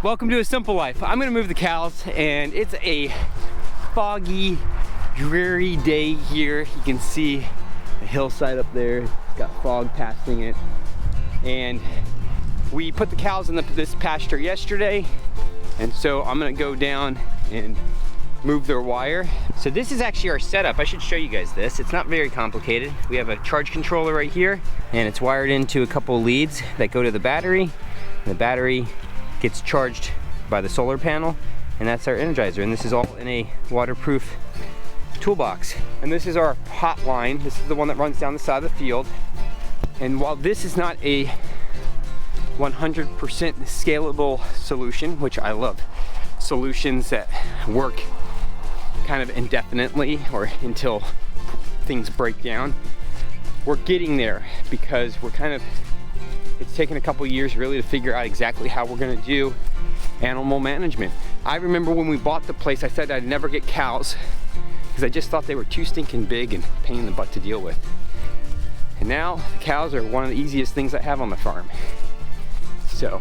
Welcome to A Simple Life. I'm gonna move the cows and it's a foggy, dreary day here. You can see the hillside up there. It's got fog passing it. And we put the cows in this pasture yesterday. And so I'm gonna go down and move their wire. So this is actually our setup. I should show you guys this. It's not very complicated. We have a charge controller right here and it's wired into a couple leads that go to the battery. The battery gets charged by the solar panel, and that's our energizer. And this is all in a waterproof toolbox. And this is our hot line. This is the one that runs down the side of the field. And while this is not a 100% scalable solution, which I love solutions that work kind of indefinitely or until things break down, we're getting there because it's taken a couple years really to figure out exactly how we're gonna do animal management. I remember when we bought the place, I said I'd never get cows because I just thought they were too stinking big and pain in the butt to deal with. And now the cows are one of the easiest things I have on the farm. So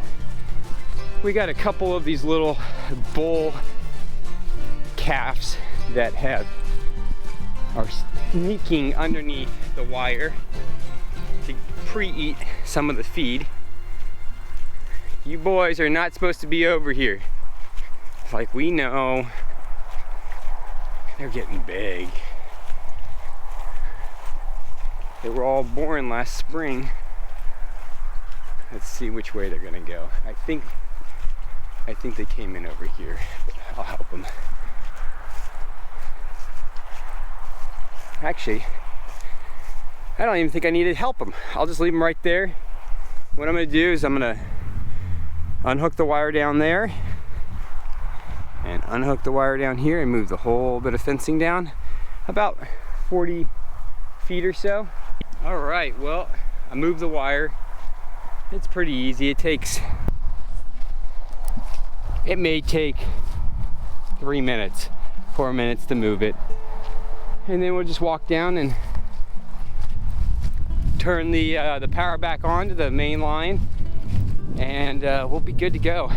we got a couple of these little bull calves that are sneaking underneath the wire to pre-eat some of the feed. You boys are not supposed to be over here. It's like, we know. They're getting big. They were all born last spring. Let's see which way they're gonna go. I think they came in over here, but I'll help them. Actually, I don't even think I need to help them. I'll just leave them right there. What I'm gonna do is I'm gonna unhook the wire down there and unhook the wire down here and move the whole bit of fencing down about 40 feet or so. All right, well, I moved the wire. It's pretty easy. It may take 3 minutes, 4 minutes to move it. And then we'll just walk down and turn the power back on to the main line, and we'll be good to go.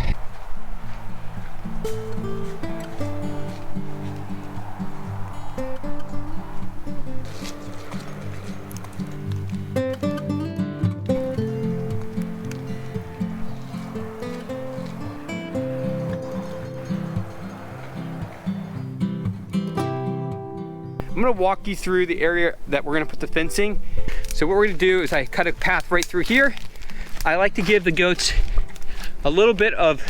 I'm gonna walk you through the area that we're gonna put the fencing. So what we're gonna do is I cut a path right through here. I like to give the goats a little bit of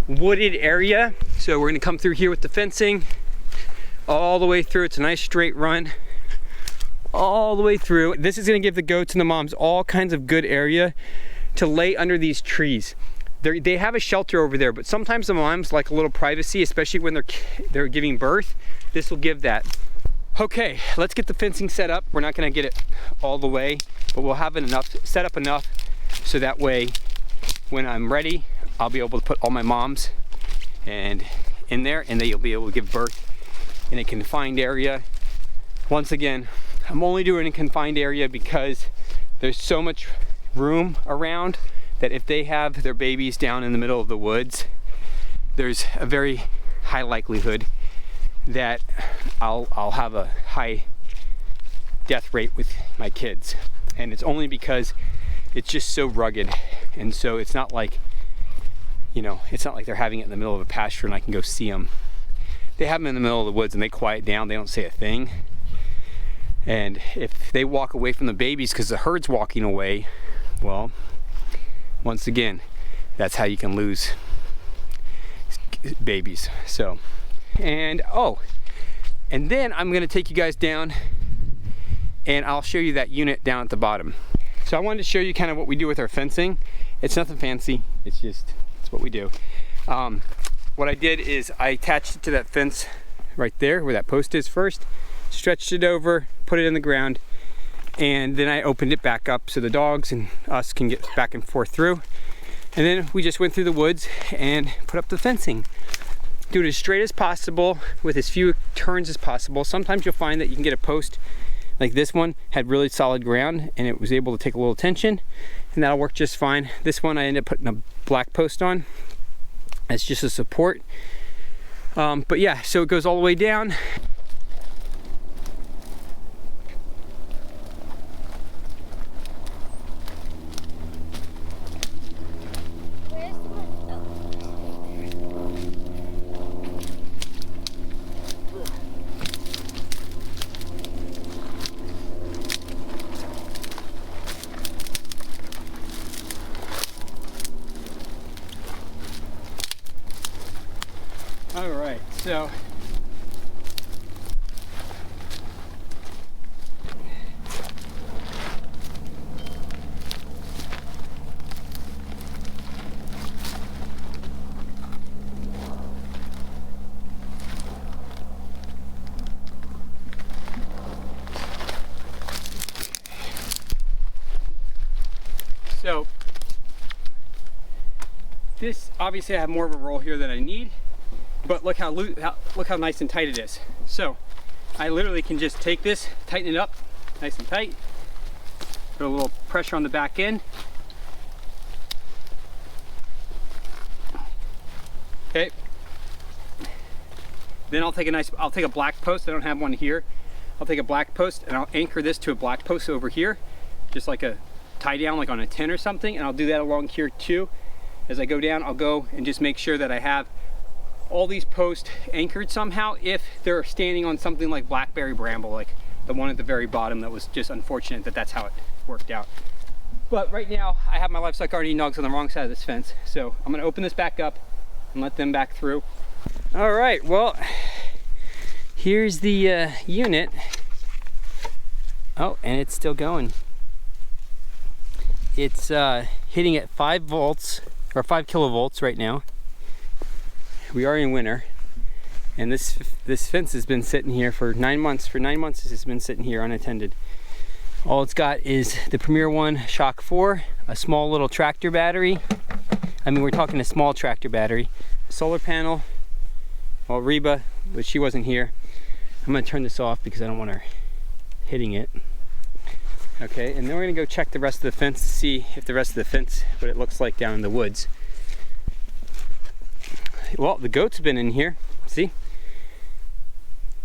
wooded area. So we're gonna come through here with the fencing all the way through. It's a nice straight run all the way through. This is gonna give the goats and the moms all kinds of good area to lay under these trees. They have a shelter over there, but sometimes the moms like a little privacy, especially when they're giving birth. This will give that. Okay, let's get the fencing set up. We're not gonna get it all the way, but we'll have it set up enough so that way when I'm ready, I'll be able to put all my moms in there, and they'll be able to give birth in a confined area. Once again, I'm only doing a confined area because there's so much room around that if they have their babies down in the middle of the woods, there's a very high likelihood that I'll have a high death rate with my kids. And it's only because it's just so rugged. And so it's not like, it's not like they're having it in the middle of a pasture and I can go see them. They have them in the middle of the woods and they quiet down, they don't say a thing. And if they walk away from the babies because the herd's walking away, well, once again, that's how you can lose babies. So, and then I'm gonna take you guys down and I'll show you that unit down at the bottom. So I wanted to show you kind of what we do with our fencing. It's nothing fancy, it's what we do. What I did is I attached it to that fence right there where that post is first, stretched it over, put it in the ground, and then I opened it back up so the dogs and us can get back and forth through. And then we just went through the woods and put up the fencing. Do it as straight as possible with as few turns as possible. Sometimes you'll find that you can get a post like this one had really solid ground and it was able to take a little tension, and that'll work just fine. This one I ended up putting a black post on, as just a support. But yeah, so it goes all the way down. All right, so this, obviously I have more of a roll here than I need. But look how nice and tight it is. So I literally can just take this, tighten it up, nice and tight. Put a little pressure on the back end. Okay. Then I'll take a black post. I don't have one here. I'll take a black post and I'll anchor this to a black post over here, just like a tie down, like on a 10 or something. And I'll do that along here too. As I go down, I'll go and just make sure that I have all these posts anchored somehow if they're standing on something like blackberry bramble, like the one at the very bottom. That was just unfortunate that that's how it worked out. But right now I have my livestock already dogs on the wrong side of this fence, so I'm going to open this back up and let them back through. All right, well, here's the unit. Oh, and it's still going. It's hitting at 5 volts or 5 kilovolts right now. We are in winter, and this fence has been sitting here for 9 months. For 9 months, it's been sitting here unattended. All it's got is the Premier One Shock 4, a small little tractor battery. I mean, we're talking a small tractor battery, solar panel. Well, Reba, but she wasn't here. I'm gonna turn this off because I don't want her hitting it. Okay, and then we're gonna go check the rest of the fence to see if the rest of the fence, what it looks like down in the woods. Well, the goats have been in here. See,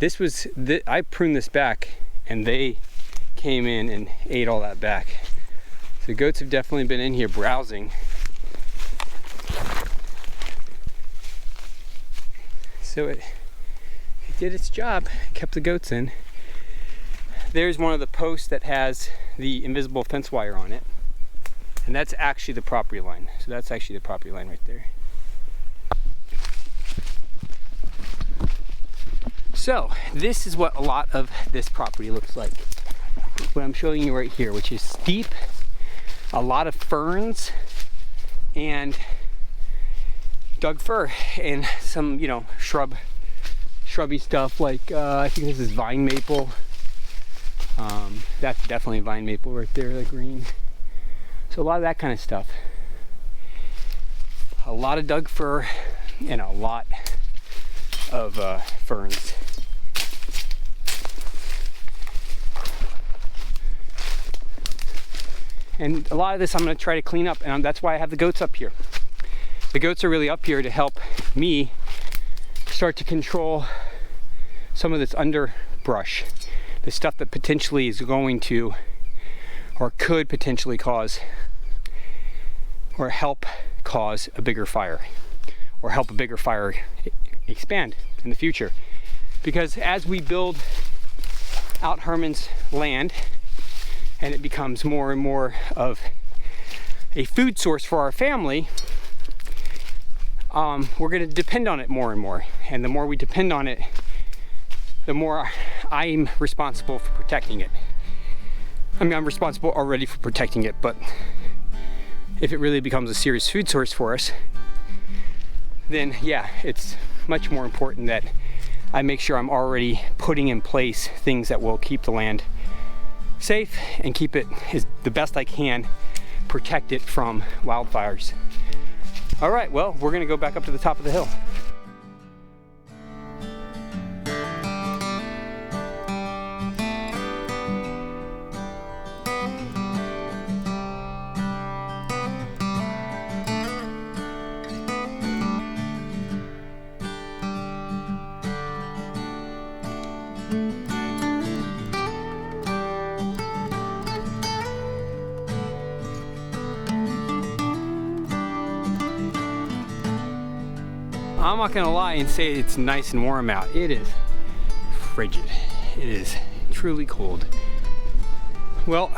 I pruned this back and they came in and ate all that back. So the goats have definitely been in here browsing. So it did its job, kept the goats in. There's one of the posts that has the invisible fence wire on it, and that's actually the property line. So that's actually the property line right there. So this is what a lot of this property looks like. What I'm showing you right here, which is steep, a lot of ferns, and dug fir, and some, you know, shrubby stuff like I think this is vine maple. That's definitely vine maple right there, the green. So a lot of that kind of stuff. A lot of dug fir and a lot of ferns. And a lot of this I'm going to try to clean up, and that's why I have the goats up here. The goats are really up here to help me start to control some of this underbrush, the stuff that potentially is going to or could potentially cause or help cause a bigger fire, or help a bigger fire expand in the future. Because as we build out Herman's land and it becomes more and more of a food source for our family, we're going to depend on it more and more. And the more we depend on it, the more I'm responsible for protecting it. I mean, I'm responsible already for protecting it, but if it really becomes a serious food source for us, then yeah, it's much more important that I make sure I'm already putting in place things that will keep the land safe and keep it the best I can, protect it from wildfires. All right, well, we're gonna go back up to the top of the hill. I'm not gonna lie and say it's nice and warm out. It is frigid. It is truly cold. Well,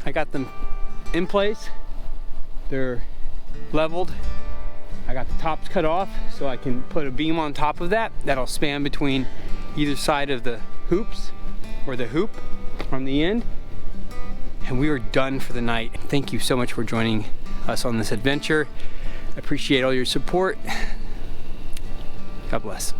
I got them in place. They're leveled. I got the tops cut off so I can put a beam on top of that. That'll span between either side of the hoops, or the hoop from the end. And we are done for the night. Thank you so much for joining us on this adventure. I appreciate all your support. God bless.